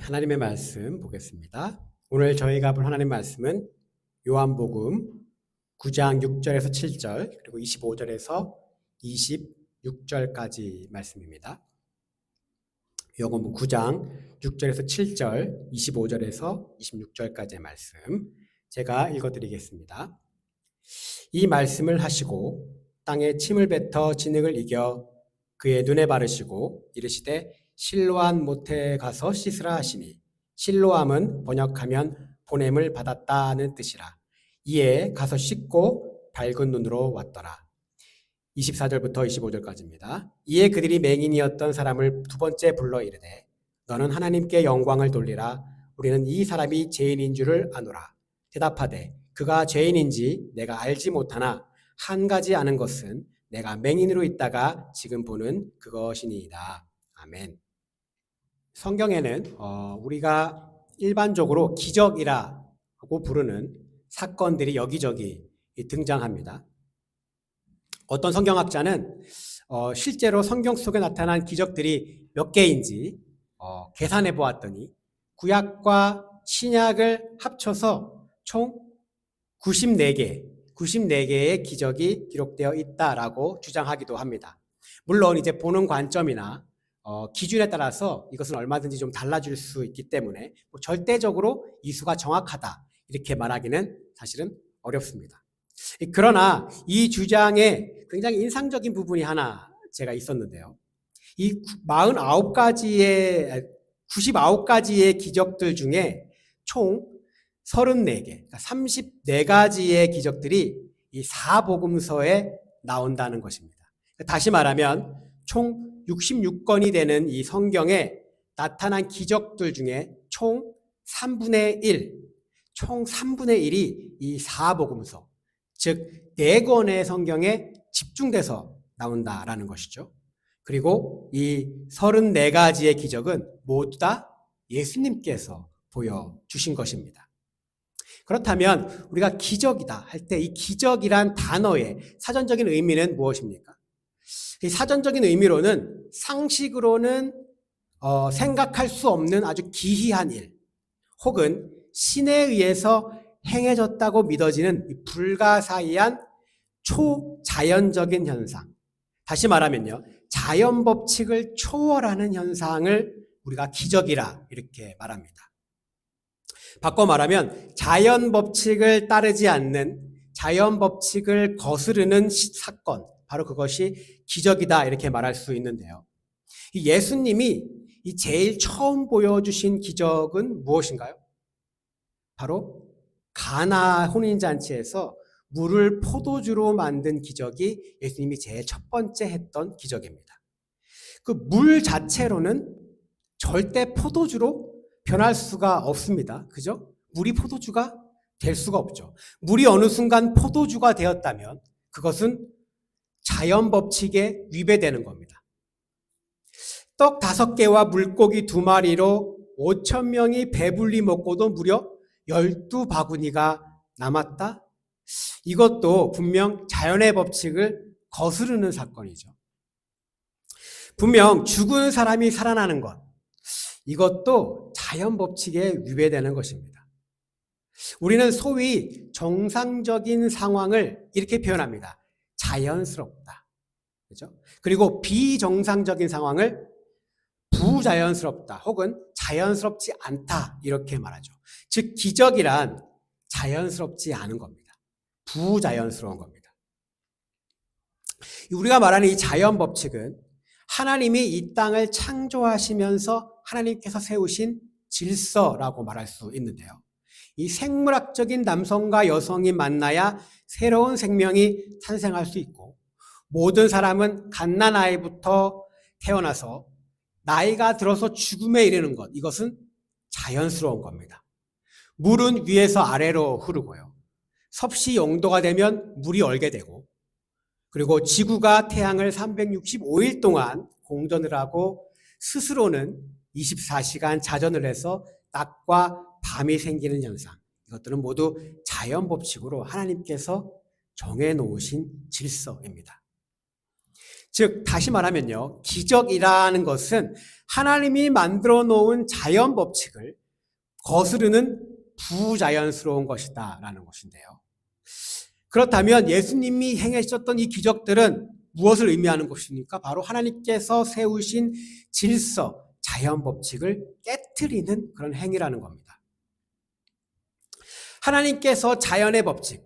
하나님의 말씀 보겠습니다. 오늘 저희가 볼 하나님의 말씀은 요한복음 9장 6절에서 7절 그리고 25절에서 26절까지 말씀입니다. 요한복음 9장 6절에서 7절, 25절에서 26절까지의 말씀 제가 읽어드리겠습니다. 이 말씀을 하시고 땅에 침을 뱉어 진흙을 이겨 그의 눈에 바르시고 이르시되 실로암 못에 가서 씻으라 하시니 실로암은 번역하면 보냄을 받았다는 뜻이라. 이에 가서 씻고 밝은 눈으로 왔더라. 24절부터 25절까지입니다. 이에 그들이 맹인이었던 사람을 두 번째 불러 이르되 너는 하나님께 영광을 돌리라. 우리는 이 사람이 죄인인 줄을 아노라. 대답하되 그가 죄인인지 내가 알지 못하나 한 가지 아는 것은 내가 맹인으로 있다가 지금 보는 그것이니이다. 아멘. 성경에는 우리가 일반적으로 기적이라고 부르는 사건들이 여기저기 등장합니다. 어떤 성경학자는 실제로 성경 속에 나타난 기적들이 몇 개인지 계산해 보았더니 구약과 신약을 합쳐서 총 94개의 기적이 기록되어 있다라고 주장하기도 합니다. 물론 이제 보는 관점이나 기준에 따라서 이것은 얼마든지 좀 달라질 수 있기 때문에 절대적으로 이 수가 정확하다 이렇게 말하기는 사실은 어렵습니다. 그러나 이 주장에 굉장히 인상적인 부분이 하나 제가 있었는데요. 이 99가지의 기적들 중에 총 34개, 34가지의 기적들이 이 사복음서에 나온다는 것입니다. 다시 말하면 총 66권이 되는 이 성경에 나타난 기적들 중에 총 3분의 1이 이 사복음서, 즉 4권의 성경에 집중돼서 나온다라는 것이죠. 그리고 이 34가지의 기적은 모두 다 예수님께서 보여주신 것입니다. 그렇다면 우리가 기적이다 할 때 이 기적이란 단어의 사전적인 의미는 무엇입니까? 이 사전적인 의미로는 상식으로는 생각할 수 없는 아주 기이한 일 혹은 신에 의해서 행해졌다고 믿어지는 불가사의한 초자연적인 현상, 다시 말하면요, 자연 법칙을 초월하는 현상을 우리가 기적이라 이렇게 말합니다. 바꿔 말하면 자연 법칙을 따르지 않는 자연 법칙을 거스르는 사건, 바로 그것이 기적이다 이렇게 말할 수 있는데요. 예수님이 이 제일 처음 보여주신 기적은 무엇인가요? 바로 가나 혼인잔치에서 물을 포도주로 만든 기적이 예수님이 제일 첫 번째 했던 기적입니다. 그 물 자체로는 절대 포도주로 변할 수가 없습니다. 그죠? 물이 포도주가 될 수가 없죠. 물이 어느 순간 포도주가 되었다면 그것은 자연 법칙에 위배되는 겁니다. 떡 5개와 물고기 2마리로 5,000명이 배불리 먹고도 무려 12바구니가 남았다? 이것도 분명 자연의 법칙을 거스르는 사건이죠. 분명 죽은 사람이 살아나는 것, 이것도 자연 법칙에 위배되는 것입니다. 우리는 소위 정상적인 상황을 이렇게 표현합니다. 자연스럽다. 그죠? 그리고 비정상적인 상황을 부자연스럽다 혹은 자연스럽지 않다 이렇게 말하죠. 즉 기적이란 자연스럽지 않은 겁니다. 부자연스러운 겁니다. 우리가 말하는 이 자연 법칙은 하나님이 이 땅을 창조하시면서 하나님께서 세우신 질서라고 말할 수 있는데요. 이 생물학적인 남성과 여성이 만나야 새로운 생명이 탄생할 수 있고, 모든 사람은 갓난아이부터 태어나서 나이가 들어서 죽음에 이르는 것, 이것은 자연스러운 겁니다. 물은 위에서 아래로 흐르고요. 섭씨 0도가 되면 물이 얼게 되고, 그리고 지구가 태양을 365일 동안 공전을 하고 스스로는 24시간 자전을 해서 낮과 밤이 생기는 현상, 이것들은 모두 자연 법칙으로 하나님께서 정해놓으신 질서입니다. 즉 다시 말하면요, 기적이라는 것은 하나님이 만들어 놓은 자연 법칙을 거스르는 부자연스러운 것이다 라는 것인데요. 그렇다면 예수님이 행하셨던 이 기적들은 무엇을 의미하는 것입니까? 바로 하나님께서 세우신 질서, 자연 법칙을 깨트리는 그런 행위라는 겁니다. 하나님께서 자연의 법칙,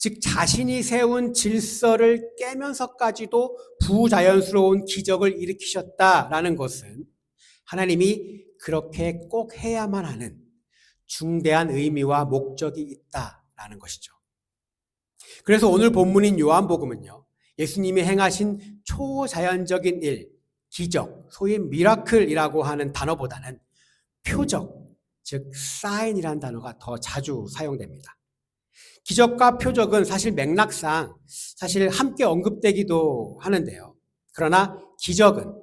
즉 자신이 세운 질서를 깨면서까지도 부자연스러운 기적을 일으키셨다라는 것은 하나님이 그렇게 꼭 해야만 하는 중대한 의미와 목적이 있다라는 것이죠. 그래서 오늘 본문인 요한복음은요, 예수님이 행하신 초자연적인 일, 기적, 소위 미라클이라고 하는 단어보다는 표적, 즉 사인이라는 단어가 더 자주 사용됩니다. 기적과 표적은 사실 맥락상 사실 함께 언급되기도 하는데요. 그러나 기적은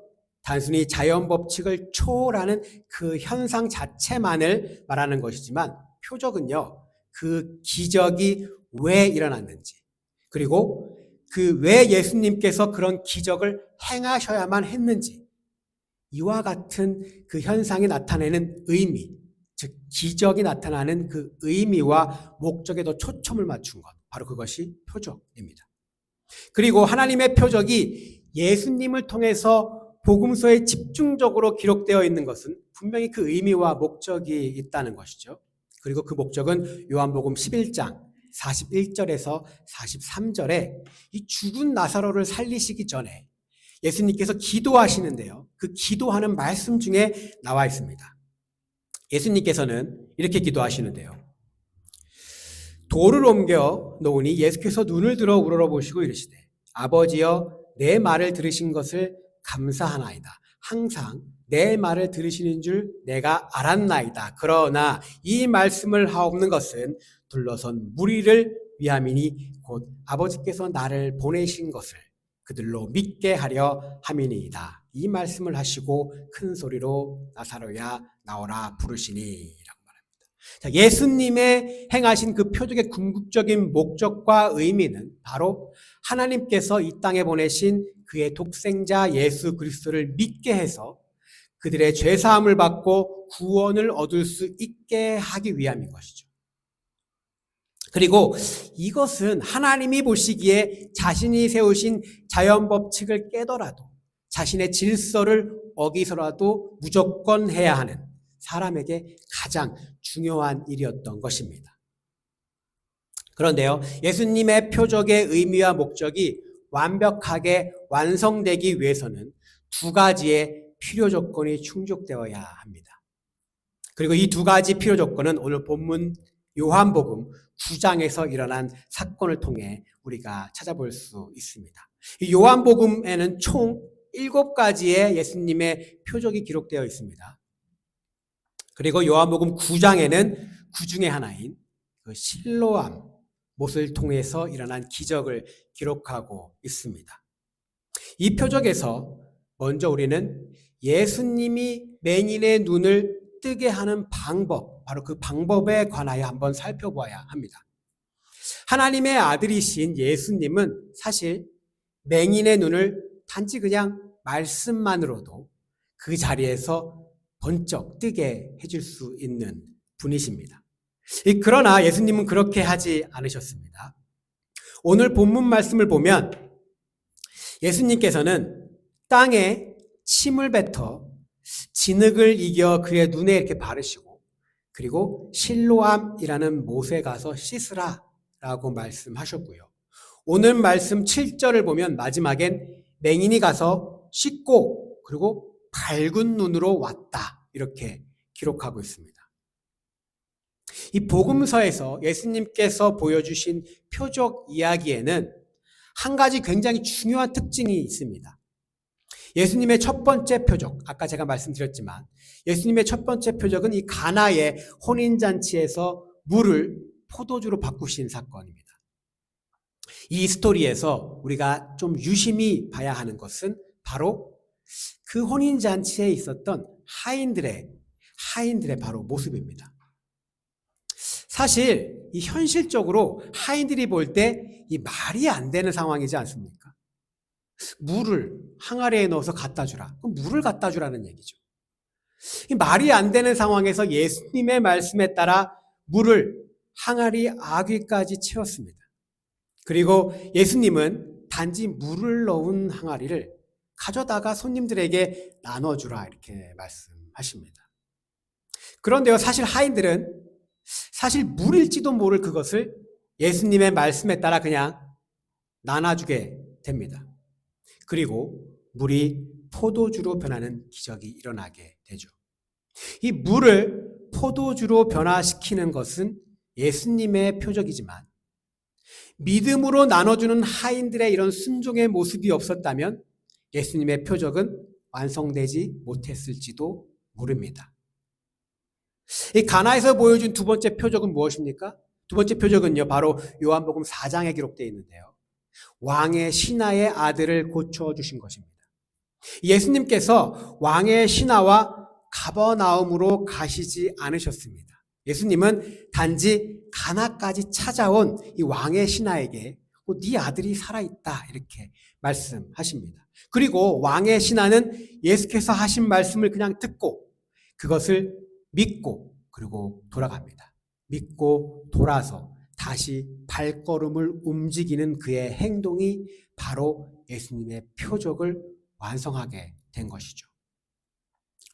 단순히 자연 법칙을 초월하는 그 현상 자체만을 말하는 것이지만 표적은요, 그 기적이 왜 일어났는지, 그리고 그 왜 예수님께서 그런 기적을 행하셔야만 했는지, 이와 같은 그 현상이 나타내는 의미, 즉 기적이 나타나는 그 의미와 목적에 더 초점을 맞춘 것, 바로 그것이 표적입니다. 그리고 하나님의 표적이 예수님을 통해서 복음서에 집중적으로 기록되어 있는 것은 분명히 그 의미와 목적이 있다는 것이죠. 그리고 그 목적은 요한복음 11장 41절에서 43절에 이 죽은 나사로를 살리시기 전에 예수님께서 기도하시는데요, 그 기도하는 말씀 중에 나와 있습니다. 예수님께서는 이렇게 기도하시는데요, 돌을 옮겨 놓으니 예수께서 눈을 들어 우러러보시고 이르시되 아버지여 내 말을 들으신 것을 감사하나이다. 항상 내 말을 들으시는 줄 내가 알았나이다. 그러나 이 말씀을 하옵는 것은 둘러선 무리를 위함이니 곧 아버지께서 나를 보내신 것을 그들로 믿게 하려 함이니이다. 이 말씀을 하시고 큰 소리로 나사로야 나오라 부르시니라고 말합니다. 자, 예수님의 행하신 그 표적의 궁극적인 목적과 의미는 바로 하나님께서 이 땅에 보내신 그의 독생자 예수 그리스도를 믿게 해서 그들의 죄사함을 받고 구원을 얻을 수 있게 하기 위함인 것이죠. 그리고 이것은 하나님이 보시기에 자신이 세우신 자연 법칙을 깨더라도 자신의 질서를 어기서라도 무조건 해야 하는 사람에게 가장 중요한 일이었던 것입니다. 그런데요, 예수님의 표적의 의미와 목적이 완벽하게 완성되기 위해서는 두 가지의 필요 조건이 충족되어야 합니다. 그리고 이 두 가지 필요 조건은 오늘 본문 요한복음 9장에서 일어난 사건을 통해 우리가 찾아볼 수 있습니다. 이 요한복음에는 총 7가지의 예수님의 표적이 기록되어 있습니다. 그리고 요한복음 9장에는 그 중에 하나인 그 실로암 못을 통해서 일어난 기적을 기록하고 있습니다. 이 표적에서 먼저 우리는 예수님이 맹인의 눈을 뜨게 하는 방법, 바로 그 방법에 관하여 한번 살펴봐야 합니다. 하나님의 아들이신 예수님은 사실 맹인의 눈을 단지 그냥 말씀만으로도 그 자리에서 번쩍 뜨게 해줄 수 있는 분이십니다. 그러나 예수님은 그렇게 하지 않으셨습니다. 오늘 본문 말씀을 보면 예수님께서는 땅에 침을 뱉어 진흙을 이겨 그의 눈에 이렇게 바르시고 그리고 실로암이라는 못에 가서 씻으라 라고 말씀하셨고요. 오늘 말씀 7절을 보면 마지막엔 맹인이 가서 씻고 그리고 밝은 눈으로 왔다 이렇게 기록하고 있습니다. 이 복음서에서 예수님께서 보여주신 표적 이야기에는 한 가지 굉장히 중요한 특징이 있습니다. 예수님의 첫 번째 표적, 아까 제가 말씀드렸지만 예수님의 첫 번째 표적은 이 가나의 혼인잔치에서 물을 포도주로 바꾸신 사건입니다. 이 스토리에서 우리가 좀 유심히 봐야 하는 것은 바로 그 혼인잔치에 있었던 하인들의 바로 모습입니다. 사실 이 현실적으로 하인들이 볼 때 이 말이 안 되는 상황이지 않습니까? 물을 항아리에 넣어서 갖다 주라. 그럼 물을 갖다 주라는 얘기죠. 이 말이 안 되는 상황에서 예수님의 말씀에 따라 물을 항아리 아귀까지 채웠습니다. 그리고 예수님은 단지 물을 넣은 항아리를 가져다가 손님들에게 나눠주라 이렇게 말씀하십니다. 그런데요, 사실 하인들은 사실 물일지도 모를 그것을 예수님의 말씀에 따라 그냥 나눠주게 됩니다. 그리고 물이 포도주로 변하는 기적이 일어나게 되죠. 이 물을 포도주로 변화시키는 것은 예수님의 표적이지만 믿음으로 나눠주는 하인들의 이런 순종의 모습이 없었다면 예수님의 표적은 완성되지 못했을지도 모릅니다. 이 가나에서 보여준 두 번째 표적은 무엇입니까? 두 번째 표적은요, 바로 요한복음 4장에 기록되어 있는데요. 왕의 신하의 아들을 고쳐주신 것입니다. 예수님께서 왕의 신하와 가버나움으로 가시지 않으셨습니다. 예수님은 단지 가나까지 찾아온 이 왕의 신하에게 네 아들이 살아있다 이렇게 말씀하십니다. 그리고 왕의 신하는 예수께서 하신 말씀을 그냥 듣고 그것을 믿고 그리고 돌아갑니다. 믿고 돌아서 다시 발걸음을 움직이는 그의 행동이 바로 예수님의 표적을 완성하게 된 것이죠.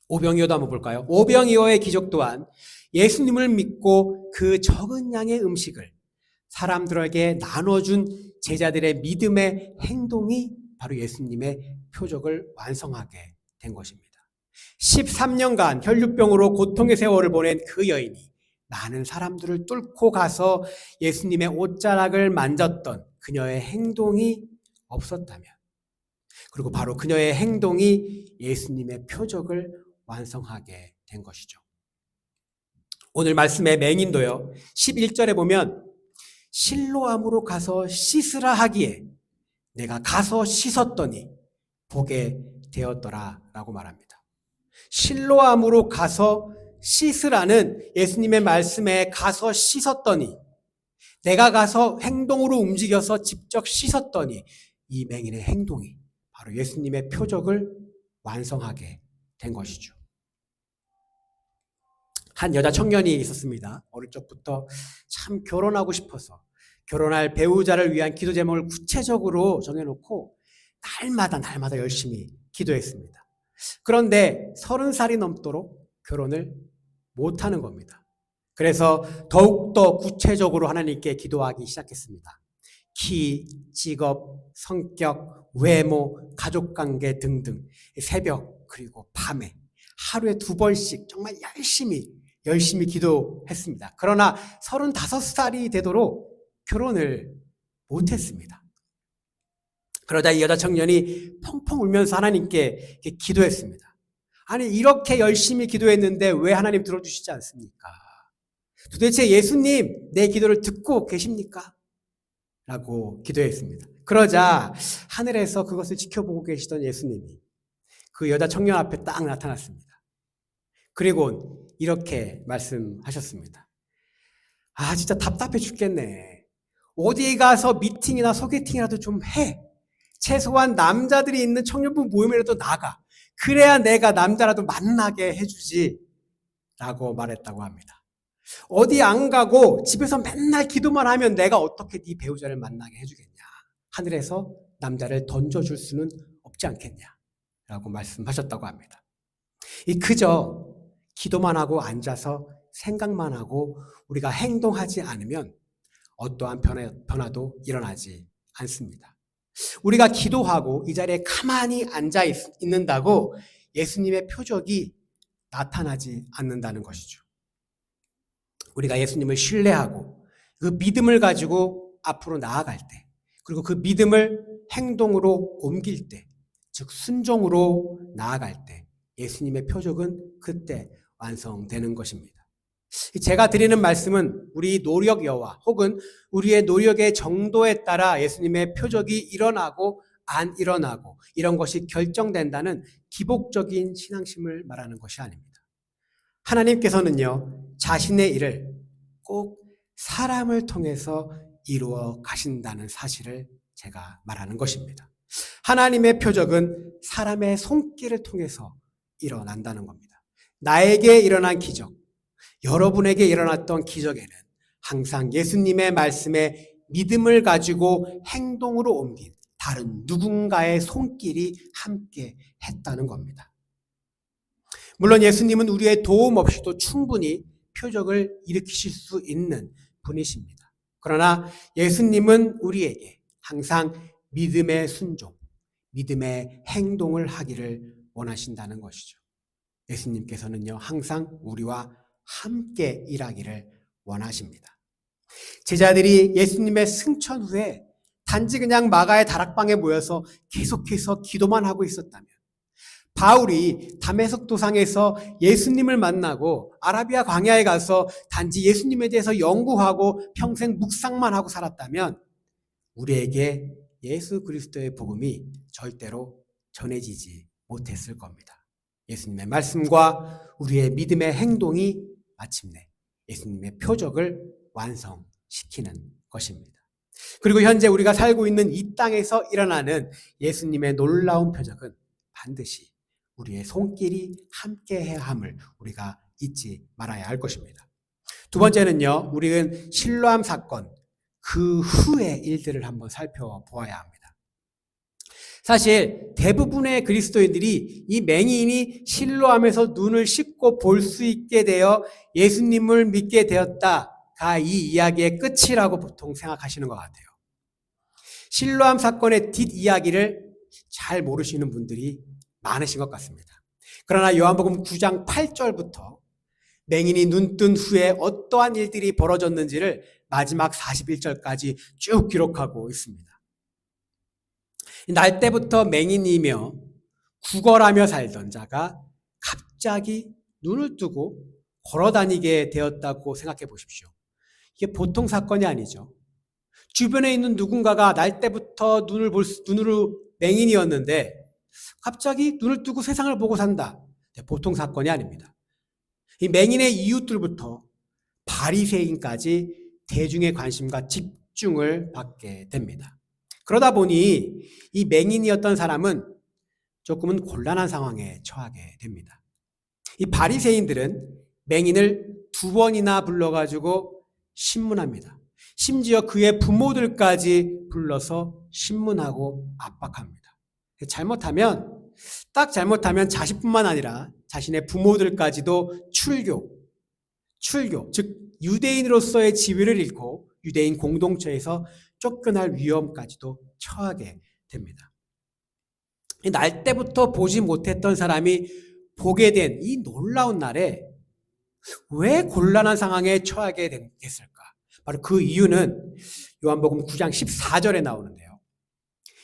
오병이어도 한번 볼까요? 오병이어의 기적 또한 예수님을 믿고 그 적은 양의 음식을 사람들에게 나눠준 제자들의 믿음의 행동이 바로 예수님의 표적을 완성하게 된 것입니다. 13년간 혈류병으로 고통의 세월을 보낸 그 여인이 많은 사람들을 뚫고 가서 예수님의 옷자락을 만졌던 그녀의 행동이 없었다면, 그리고 바로 그녀의 행동이 예수님의 표적을 완성하게 된 것이죠. 오늘 말씀의 맹인도요, 11절에 보면 실로암으로 가서 씻으라 하기에 내가 가서 씻었더니 보게 되었더라 라고 말합니다. 실로암으로 가서 씻으라는 예수님의 말씀에 가서 씻었더니, 내가 가서 행동으로 움직여서 직접 씻었더니 이 맹인의 행동이 바로 예수님의 표적을 완성하게 된 것이죠. 한 여자 청년이 있었습니다. 어릴 적부터 참 결혼하고 싶어서 결혼할 배우자를 위한 기도 제목을 구체적으로 정해놓고 날마다 열심히 기도했습니다. 그런데 30살이 넘도록 결혼을 못하는 겁니다. 그래서 더욱더 구체적으로 하나님께 기도하기 시작했습니다. 키, 직업, 성격, 외모, 가족관계 등등 새벽 그리고 밤에 하루에 2번씩 정말 열심히 기도했습니다. 그러나 35살이 되도록 결혼을 못했습니다. 그러다 이 여자 청년이 펑펑 울면서 하나님께 기도했습니다. 아니, 이렇게 열심히 기도했는데 왜 하나님 들어주시지 않습니까? 도대체 예수님, 내 기도를 듣고 계십니까? 라고 기도했습니다. 그러자 하늘에서 그것을 지켜보고 계시던 예수님이 그 여자 청년 앞에 딱 나타났습니다. 그리고 이렇게 말씀하셨습니다. 아, 진짜 답답해 죽겠네. 어디 가서 미팅이나 소개팅이라도 좀 해. 최소한 남자들이 있는 청년부 모임이라도 나가. 그래야 내가 남자라도 만나게 해주지. 라고 말했다고 합니다. 어디 안 가고 집에서 맨날 기도만 하면 내가 어떻게 네 배우자를 만나게 해주겠냐. 하늘에서 남자를 던져줄 수는 없지 않겠냐. 라고 말씀하셨다고 합니다. 그저 기도만 하고 앉아서 생각만 하고 우리가 행동하지 않으면 어떠한 변화도 일어나지 않습니다. 우리가 기도하고 이 자리에 가만히 앉아 있는다고 예수님의 표적이 나타나지 않는다는 것이죠. 우리가 예수님을 신뢰하고 그 믿음을 가지고 앞으로 나아갈 때, 그리고 그 믿음을 행동으로 옮길 때, 즉 순종으로 나아갈 때 예수님의 표적은 그때 완성되는 것입니다. 제가 드리는 말씀은 우리 노력 여하 혹은 우리의 노력의 정도에 따라 예수님의 표적이 일어나고 안 일어나고 이런 것이 결정된다는 기복적인 신앙심을 말하는 것이 아닙니다. 하나님께서는요, 자신의 일을 꼭 사람을 통해서 이루어 가신다는 사실을 제가 말하는 것입니다. 하나님의 표적은 사람의 손길을 통해서 일어난다는 겁니다. 나에게 일어난 기적, 여러분에게 일어났던 기적에는 항상 예수님의 말씀에 믿음을 가지고 행동으로 옮긴 다른 누군가의 손길이 함께 했다는 겁니다. 물론 예수님은 우리의 도움 없이도 충분히 표적을 일으키실 수 있는 분이십니다. 그러나 예수님은 우리에게 항상 믿음의 순종, 믿음의 행동을 하기를 원하신다는 것이죠. 예수님께서는요, 항상 우리와 함께 일하기를 원하십니다. 제자들이 예수님의 승천 후에 단지 그냥 마가의 다락방에 모여서 계속해서 기도만 하고 있었다면, 바울이 다메섹 도상에서 예수님을 만나고 아라비아 광야에 가서 단지 예수님에 대해서 연구하고 평생 묵상만 하고 살았다면 우리에게 예수 그리스도의 복음이 절대로 전해지지 못했을 겁니다. 예수님의 말씀과 우리의 믿음의 행동이 마침내 예수님의 표적을 완성시키는 것입니다. 그리고 현재 우리가 살고 있는 이 땅에서 일어나는 예수님의 놀라운 표적은 반드시 우리의 손길이 함께해야 함을 우리가 잊지 말아야 할 것입니다. 두 번째는요, 우리는 실로암 사건 그 후의 일들을 한번 살펴보아야 합니다. 사실 대부분의 그리스도인들이 이 맹인이 실로암에서 눈을 씻고 볼 수 있게 되어 예수님을 믿게 되었다가 이 이야기의 끝이라고 보통 생각하시는 것 같아요. 실로암 사건의 뒷이야기를 잘 모르시는 분들이 많으신 것 같습니다. 그러나 요한복음 9장 8절부터 맹인이 눈 뜬 후에 어떠한 일들이 벌어졌는지를 마지막 41절까지 쭉 기록하고 있습니다. 날 때부터 맹인이며 구걸하며 살던 자가 갑자기 눈을 뜨고 걸어다니게 되었다고 생각해 보십시오. 이게 보통 사건이 아니죠. 주변에 있는 누군가가 날 때부터 눈으로 맹인이었는데 갑자기 눈을 뜨고 세상을 보고 산다. 보통 사건이 아닙니다. 이 맹인의 이웃들부터 바리새인까지 대중의 관심과 집중을 받게 됩니다. 그러다 보니 이 맹인이었던 사람은 조금은 곤란한 상황에 처하게 됩니다. 이 바리새인들은 맹인을 2번이나 불러가지고 신문합니다. 심지어 그의 부모들까지 불러서 신문하고 압박합니다. 잘못하면 자식뿐만 아니라 자신의 부모들까지도 출교, 즉 유대인으로서의 지위를 잃고 유대인 공동체에서 쫓겨날 위험까지도 처하게 됩니다. 날 때부터 보지 못했던 사람이 보게 된 이 놀라운 날에 왜 곤란한 상황에 처하게 됐을까? 바로 그 이유는 요한복음 9장 14절에 나오는데요.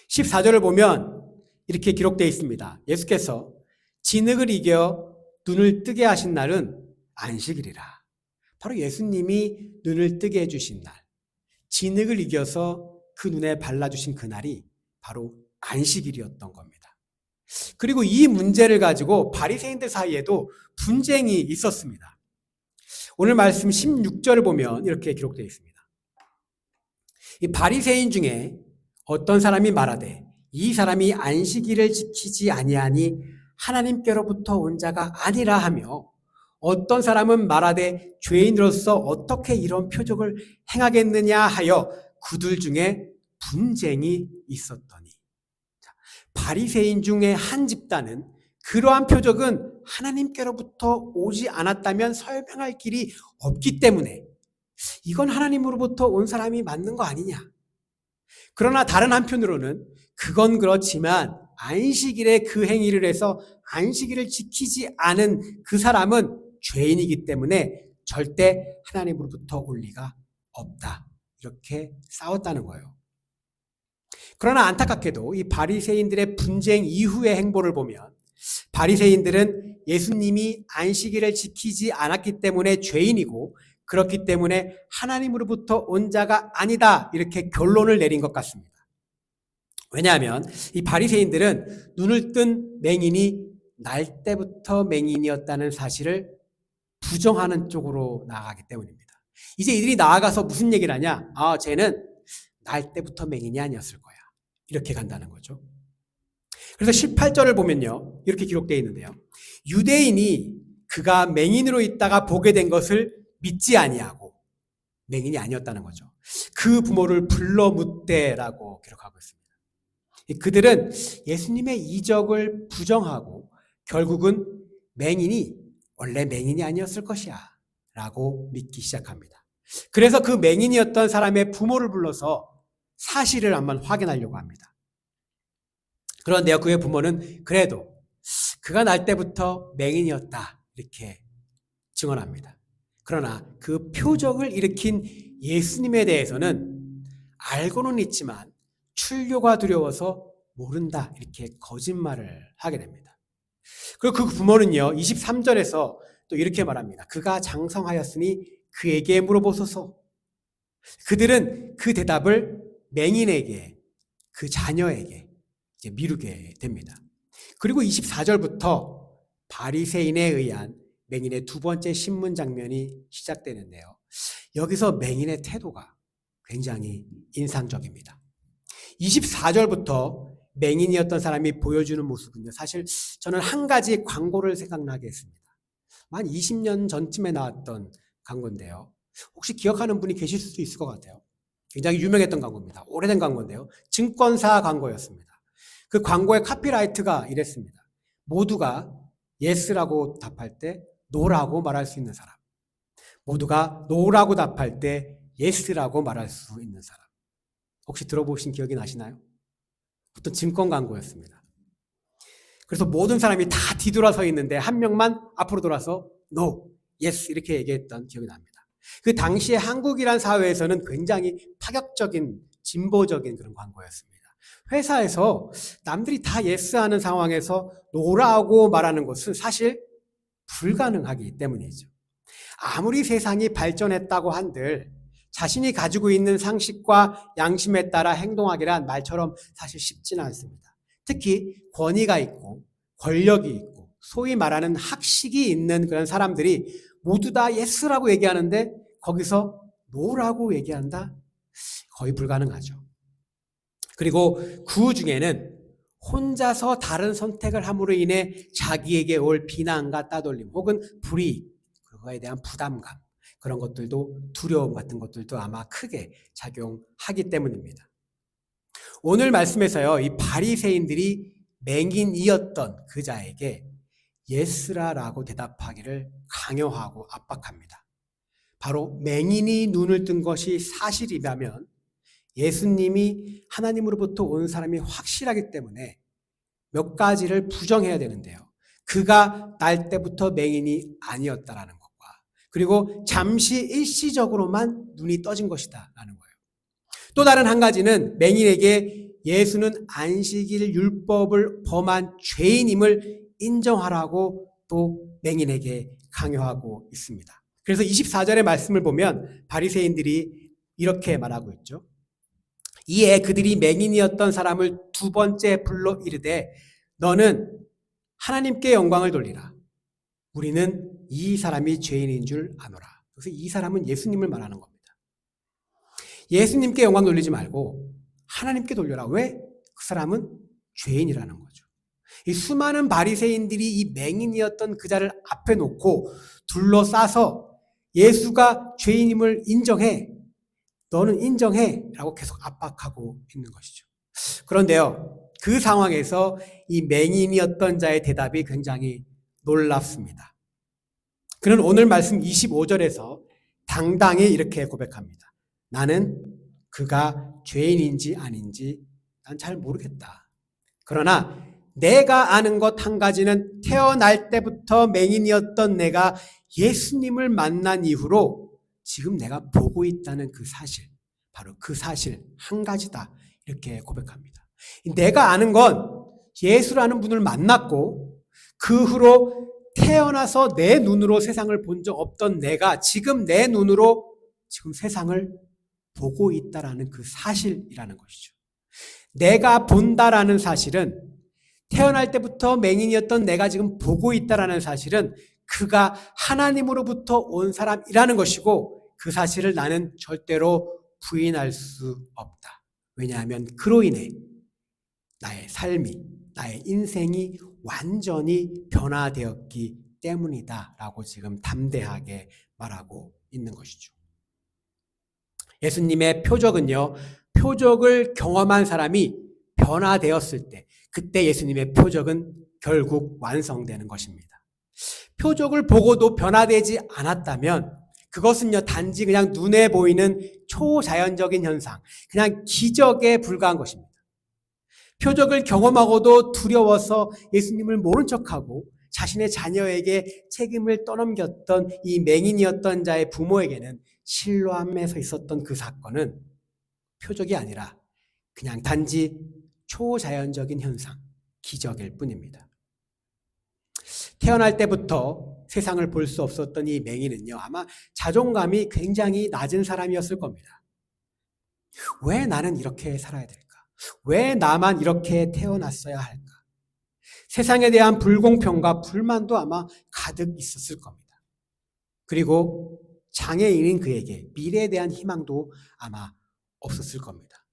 14절을 보면 이렇게 기록되어 있습니다. 예수께서 진흙을 이겨 눈을 뜨게 하신 날은 안식일이라. 바로 예수님이 눈을 뜨게 해주신 날, 진흙을 이겨서 그 눈에 발라주신 그날이 바로 안식일이었던 겁니다. 그리고 이 문제를 가지고 바리새인들 사이에도 분쟁이 있었습니다. 오늘 말씀 16절을 보면 이렇게 기록되어 있습니다. 이 바리새인 중에 어떤 사람이 말하되 이 사람이 안식일을 지키지 아니하니 하나님께로부터 온 자가 아니라 하며, 어떤 사람은 말하되 죄인으로서 어떻게 이런 표적을 행하겠느냐 하여 그들 중에 분쟁이 있었더니, 바리새인 중에 한 집단은 그러한 표적은 하나님께로부터 오지 않았다면 설명할 길이 없기 때문에 이건 하나님으로부터 온 사람이 맞는 거 아니냐. 그러나 다른 한편으로는 그건 그렇지만 안식일에 그 행위를 해서 안식일을 지키지 않은 그 사람은 죄인이기 때문에 절대 하나님으로부터 올 리가 없다. 이렇게 싸웠다는 거예요. 그러나 안타깝게도 이 바리새인들의 분쟁 이후의 행보를 보면 바리새인들은 예수님이 안식일을 지키지 않았기 때문에 죄인이고 그렇기 때문에 하나님으로부터 온 자가 아니다, 이렇게 결론을 내린 것 같습니다. 왜냐하면 이 바리새인들은 눈을 뜬 맹인이 날 때부터 맹인이었다는 사실을 부정하는 쪽으로 나아가기 때문입니다. 이제 이들이 나아가서 무슨 얘기를 하냐? 쟤는 날 때부터 맹인이 아니었을 거야. 이렇게 간다는 거죠. 그래서 18절을 보면요, 이렇게 기록되어 있는데요. 유대인이 그가 맹인으로 있다가 보게 된 것을 믿지 아니하고, 맹인이 아니었다는 거죠. 그 부모를 불러 묻되라고 기록하고 있습니다. 그들은 예수님의 이적을 부정하고 결국은 맹인이 원래 맹인이 아니었을 것이야 라고 믿기 시작합니다. 그래서 그 맹인이었던 사람의 부모를 불러서 사실을 한번 확인하려고 합니다. 그런데요, 그의 부모는 그래도 그가 날 때부터 맹인이었다 이렇게 증언합니다. 그러나 그 표적을 일으킨 예수님에 대해서는 알고는 있지만 출교가 두려워서 모른다 이렇게 거짓말을 하게 됩니다. 그리고 그 부모는요, 23절에서 또 이렇게 말합니다. 그가 장성하였으니 그에게 물어보소서. 그들은 그 대답을 맹인에게, 그 자녀에게 이제 미루게 됩니다. 그리고 24절부터 바리새인에 의한 맹인의 두 번째 신문 장면이 시작되는데요. 여기서 맹인의 태도가 굉장히 인상적입니다. 24절부터 맹인이었던 사람이 보여주는 모습은요, 사실 저는 한 가지 광고를 생각나게 했습니다. 한 20년 전쯤에 나왔던 광고인데요. 혹시 기억하는 분이 계실 수도 있을 것 같아요. 굉장히 유명했던 광고입니다. 오래된 광고인데요. 증권사 광고였습니다. 그 광고의 카피라이트가 이랬습니다. 모두가 yes라고 답할 때 no라고 말할 수 있는 사람. 모두가 no라고 답할 때 yes라고 말할 수 있는 사람. 혹시 들어보신 기억이 나시나요? 어떤 증권 광고였습니다. 그래서 모든 사람이 다 뒤돌아서 있는데 한 명만 앞으로 돌아서 no, yes 이렇게 얘기했던 기억이 납니다. 그 당시에 한국이란 사회에서는 굉장히 파격적인 진보적인 그런 광고였습니다. 회사에서 남들이 다 yes 하는 상황에서 no라고 말하는 것은 사실 불가능하기 때문이죠. 아무리 세상이 발전했다고 한들 자신이 가지고 있는 상식과 양심에 따라 행동하기란 말처럼 사실 쉽지는 않습니다. 특히 권위가 있고 권력이 있고 소위 말하는 학식이 있는 그런 사람들이 모두 다 yes라고 얘기하는데 거기서 no라고 얘기한다? 거의 불가능하죠. 그리고 그 중에는 혼자서 다른 선택을 함으로 인해 자기에게 올 비난과 따돌림 혹은 불이익, 그거에 대한 부담감, 그런 것들도 두려움 같은 것들도 아마 크게 작용하기 때문입니다. 오늘 말씀에서요, 이 바리새인들이 맹인이었던 그 자에게 예스라라고 대답하기를 강요하고 압박합니다. 바로 맹인이 눈을 뜬 것이 사실이라면 예수님이 하나님으로부터 온 사람이 확실하기 때문에 몇 가지를 부정해야 되는데요. 그가 날 때부터 맹인이 아니었다라는 것과 그리고 잠시 일시적으로만 눈이 떠진 것이다 라는 거예요. 또 다른 한 가지는 맹인에게 예수는 안식일 율법을 범한 죄인임을 인정하라고 또 맹인에게 강요하고 있습니다. 그래서 24절의 말씀을 보면 바리새인들이 이렇게 말하고 있죠. 이에 그들이 맹인이었던 사람을 두 번째 불러 이르되 너는 하나님께 영광을 돌리라. 우리는 이 사람이 죄인인 줄 아노라. 그래서 이 사람은 예수님을 말하는 겁니다. 예수님께 영광 돌리지 말고 하나님께 돌려라. 왜? 그 사람은 죄인이라는 거죠. 이 수많은 바리새인들이 이 맹인이었던 그 자를 앞에 놓고 둘러싸서 예수가 죄인임을 인정해. 너는 인정해. 라고 계속 압박하고 있는 것이죠. 그런데요, 그 상황에서 이 맹인이었던 자의 대답이 굉장히 놀랍습니다. 그는 오늘 말씀 25절에서 당당히 이렇게 고백합니다. 나는 그가 죄인인지 아닌지 난 잘 모르겠다. 그러나 내가 아는 것 한 가지는 태어날 때부터 맹인이었던 내가 예수님을 만난 이후로 지금 내가 보고 있다는 그 사실, 바로 그 사실 한 가지다. 이렇게 고백합니다. 내가 아는 건 예수라는 분을 만났고 그 후로 태어나서 내 눈으로 세상을 본 적 없던 내가 지금 내 눈으로 지금 세상을 보고 있다라는 그 사실이라는 것이죠. 내가 본다라는 사실은 태어날 때부터 맹인이었던 내가 지금 보고 있다라는 사실은 그가 하나님으로부터 온 사람이라는 것이고 그 사실을 나는 절대로 부인할 수 없다. 왜냐하면 그로 인해 나의 삶이 나의 인생이 완전히 변화되었기 때문이다 라고 지금 담대하게 말하고 있는 것이죠. 예수님의 표적은요, 표적을 경험한 사람이 변화되었을 때, 그때 예수님의 표적은 결국 완성되는 것입니다. 표적을 보고도 변화되지 않았다면 그것은요, 단지 그냥 눈에 보이는 초자연적인 현상, 그냥 기적에 불과한 것입니다. 표적을 경험하고도 두려워서 예수님을 모른 척하고 자신의 자녀에게 책임을 떠넘겼던 이 맹인이었던 자의 부모에게는 실로암에서 있었던 그 사건은 표적이 아니라 그냥 단지 초자연적인 현상, 기적일 뿐입니다. 태어날 때부터 세상을 볼 수 없었던 이 맹인은요, 아마 자존감이 굉장히 낮은 사람이었을 겁니다. 왜 나는 이렇게 살아야 될까? 왜 나만 이렇게 태어났어야 할까? 세상에 대한 불공평과 불만도 아마 가득 있었을 겁니다. 그리고 장애인인 그에게 미래에 대한 희망도 아마 없었을 겁니다.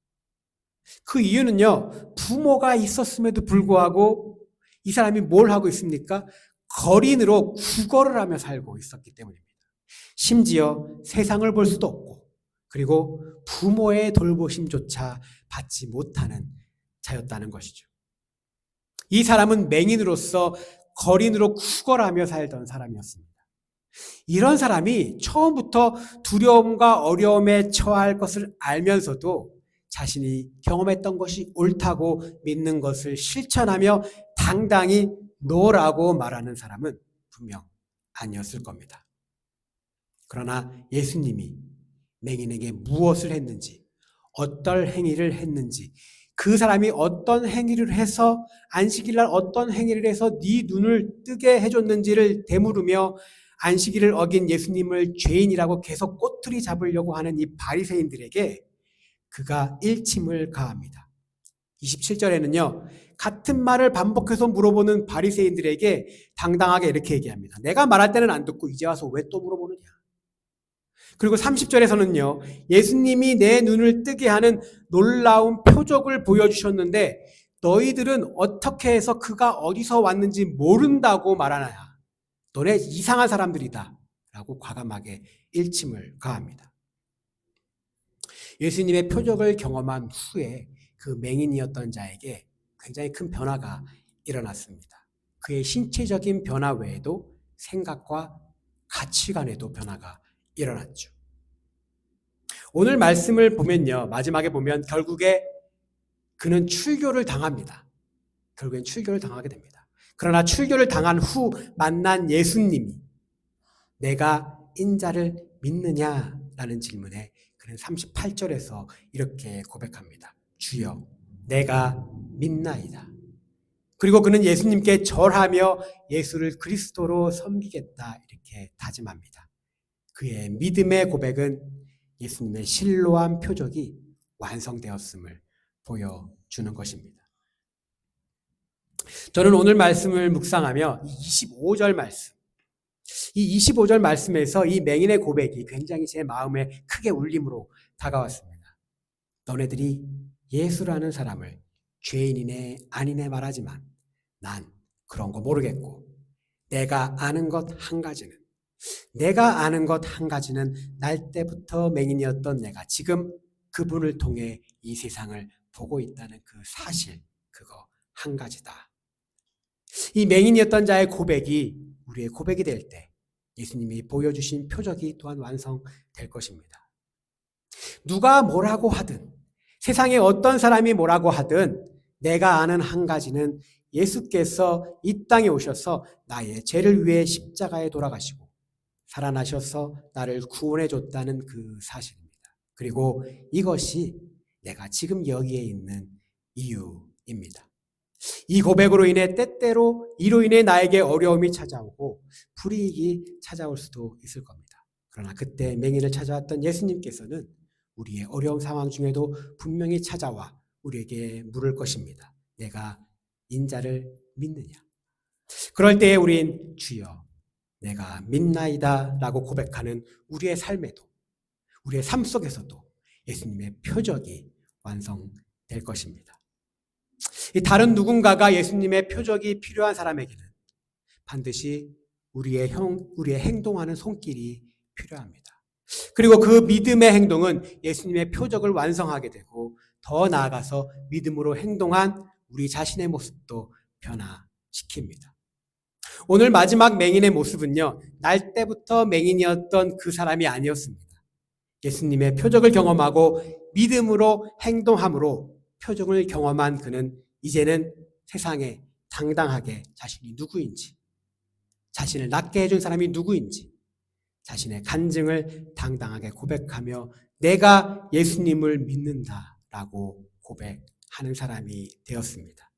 그 이유는요, 부모가 있었음에도 불구하고 이 사람이 뭘 하고 있습니까? 거린으로 구걸을 하며 살고 있었기 때문입니다. 심지어 세상을 볼 수도 없고, 그리고 부모의 돌보심조차 받지 못하는 자였다는 것이죠. 이 사람은 맹인으로서 거린으로 구걸하며 살던 사람이었습니다. 이런 사람이 처음부터 두려움과 어려움에 처할 것을 알면서도 자신이 경험했던 것이 옳다고 믿는 것을 실천하며 당당히 노라고 말하는 사람은 분명 아니었을 겁니다. 그러나 예수님이 맹인에게 무엇을 했는지, 어떤 행위를 했는지, 그 사람이 어떤 행위를 해서 안식일날 어떤 행위를 해서 네 눈을 뜨게 해줬는지를 되물으며 안식일을 어긴 예수님을 죄인이라고 계속 꼬투리 잡으려고 하는 이 바리새인들에게 그가 일침을 가합니다. 27절에는요. 같은 말을 반복해서 물어보는 바리새인들에게 당당하게 이렇게 얘기합니다. 내가 말할 때는 안 듣고 이제 와서 왜 또 물어보느냐. 그리고 30절에서는요. 예수님이 내 눈을 뜨게 하는 놀라운 표적을 보여주셨는데 너희들은 어떻게 해서 그가 어디서 왔는지 모른다고 말하나요? 너네 이상한 사람들이다 라고 과감하게 일침을 가합니다. 예수님의 표적을 경험한 후에 그 맹인이었던 자에게 굉장히 큰 변화가 일어났습니다. 그의 신체적인 변화 외에도 생각과 가치관에도 변화가 일어났죠. 오늘 말씀을 보면요. 마지막에 보면 결국에 그는 출교를 당합니다. 결국엔 출교를 당하게 됩니다. 그러나 출교를 당한 후 만난 예수님이 내가 인자를 믿느냐라는 질문에 그는 38절에서 이렇게 고백합니다. 주여, 내가 믿나이다. 그리고 그는 예수님께 절하며 예수를 그리스도로 섬기겠다 이렇게 다짐합니다. 그의 믿음의 고백은 예수님의 실로암 표적이 완성되었음을 보여주는 것입니다. 저는 오늘 말씀을 묵상하며 이 25절 말씀, 이 25절 말씀에서 이 맹인의 고백이 굉장히 제 마음에 크게 울림으로 다가왔습니다. 너네들이 예수라는 사람을 죄인이네 아니네 말하지만 난 그런 거 모르겠고 내가 아는 것 한 가지는 날 때부터 맹인이었던 내가 지금 그분을 통해 이 세상을 보고 있다는 그 사실, 그거 한 가지다. 이 맹인이었던 자의 고백이 우리의 고백이 될 때 예수님이 보여주신 표적이 또한 완성될 것입니다. 누가 뭐라고 하든, 세상에 어떤 사람이 뭐라고 하든 내가 아는 한 가지는 예수께서 이 땅에 오셔서 나의 죄를 위해 십자가에 돌아가시고 살아나셔서 나를 구원해 줬다는 그 사실입니다. 그리고 이것이 내가 지금 여기에 있는 이유입니다. 이 고백으로 인해 때때로 이로 인해 나에게 어려움이 찾아오고 불이익이 찾아올 수도 있을 겁니다. 그러나 그때 맹인을 찾아왔던 예수님께서는 우리의 어려운 상황 중에도 분명히 찾아와 우리에게 물을 것입니다. 내가 인자를 믿느냐? 그럴 때에 우린 주여 내가 믿나이다 라고 고백하는 우리의 삶에도, 우리의 삶 속에서도 예수님의 표적이 완성될 것입니다. 이 다른 누군가가 예수님의 표적이 필요한 사람에게는 반드시 우리의 행동하는 손길이 필요합니다. 그리고 그 믿음의 행동은 예수님의 표적을 완성하게 되고 더 나아가서 믿음으로 행동한 우리 자신의 모습도 변화시킵니다. 오늘 마지막 맹인의 모습은요, 날 때부터 맹인이었던 그 사람이 아니었습니다. 예수님의 표적을 경험하고 믿음으로 행동함으로 표적을 경험한 그는 이제는 세상에 당당하게 자신이 누구인지, 자신을 낫게 해준 사람이 누구인지, 자신의 간증을 당당하게 고백하며 내가 예수님을 믿는다라고 고백하는 사람이 되었습니다.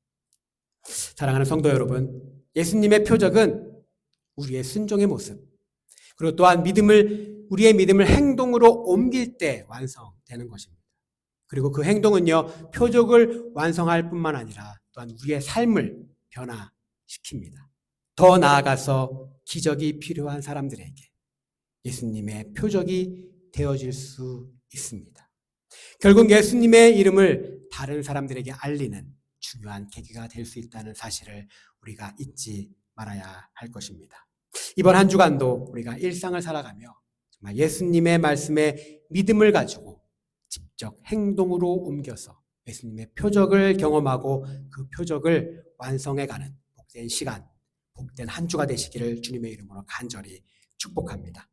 사랑하는 성도 여러분, 예수님의 표적은 우리의 순종의 모습, 그리고 또한 우리의 믿음을 행동으로 옮길 때 완성되는 것입니다. 그리고 그 행동은요, 표적을 완성할 뿐만 아니라 또한 우리의 삶을 변화시킵니다. 더 나아가서 기적이 필요한 사람들에게 예수님의 표적이 되어질 수 있습니다. 결국 예수님의 이름을 다른 사람들에게 알리는 중요한 계기가 될 수 있다는 사실을 우리가 잊지 말아야 할 것입니다. 이번 한 주간도 우리가 일상을 살아가며 정말 예수님의 말씀에 믿음을 가지고 직접 행동으로 옮겨서 예수님의 표적을 경험하고 그 표적을 완성해가는 복된 시간, 복된 한 주가 되시기를 주님의 이름으로 간절히 축복합니다.